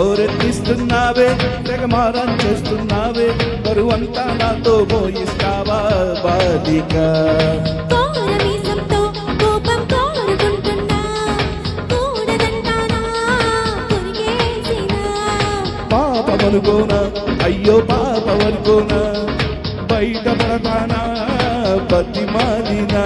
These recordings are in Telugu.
యమహోరెత్తిస్తున్నావే తెగమారం చేస్తున్నావే బరువంతా నాతో మోయిస్తావా బాలిక పాపమనుకోనా అయ్యో పాపమనుకోనా బయట పడతానా బతిమాలినా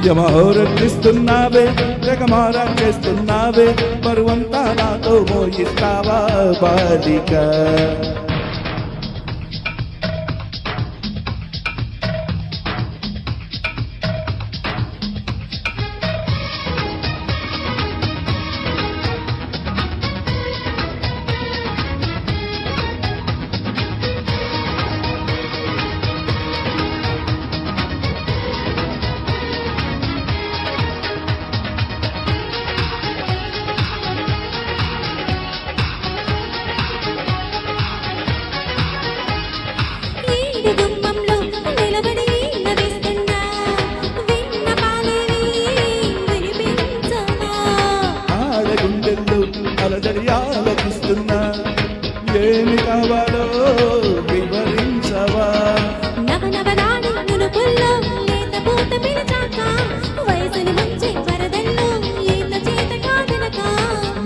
యమహోరెత్తిస్తున్నావే తెగమారం చేస్తున్నావే బరువంతా నాతో మోయిస్తావా బాలిక అలజడి ఆలోచిస్తున్నా ఏమి కావాలో వివరించవా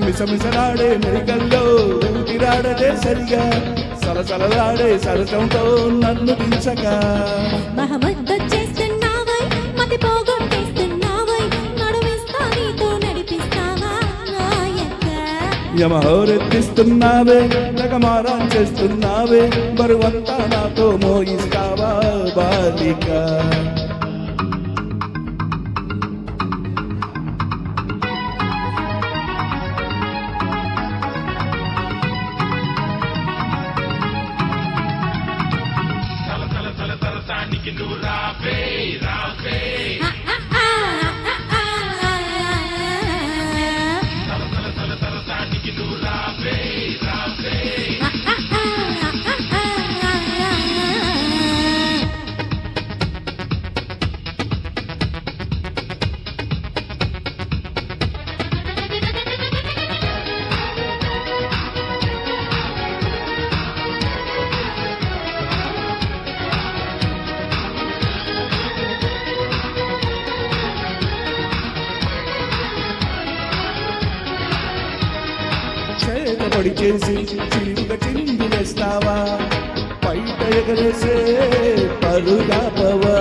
మిసమిసలాడే మెరికల్లో ఊపిరాడదే సరిగా సలసలలాడే సరసంతో నన్ను దించక యమహోరెత్తిస్తున్నావే తెగమారం చేస్తున్నావే బరువంతా నాతో మోయిస్తావా బాలిక చేతబడి చేసి చిలుక చిందులేస్తావా బయట ఎగరేసే పరుగాపవా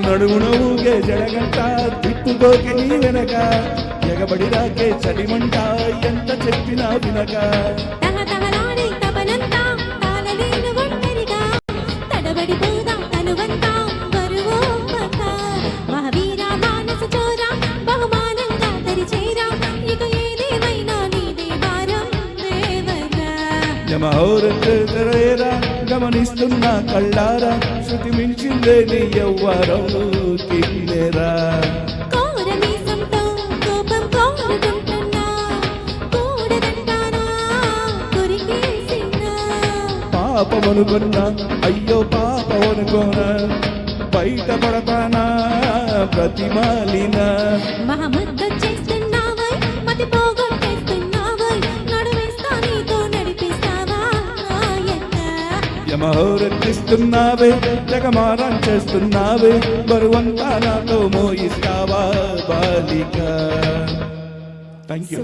నడుమున ఊగే జడగంట తిప్పుకోకి నీ వెనక ఎగబడి రాకే చలిమంట ఎంత చెప్పినా వినక యమహోరెత్తేరా గమనిస్తున్నా కళ్ళారా శృతి మించిందే నీ యవ్వరం కిన్నెరా పాపమనుకున్నా అయ్యో పాపమనుకోనా బయట పడతానా ప్రతిమాలినా యమహోరెత్తిస్తున్నావే తెగమారం చేస్తున్నావే బరువంతా నాతో మోయిస్తావా బాలిక థ్యాంక్ యూ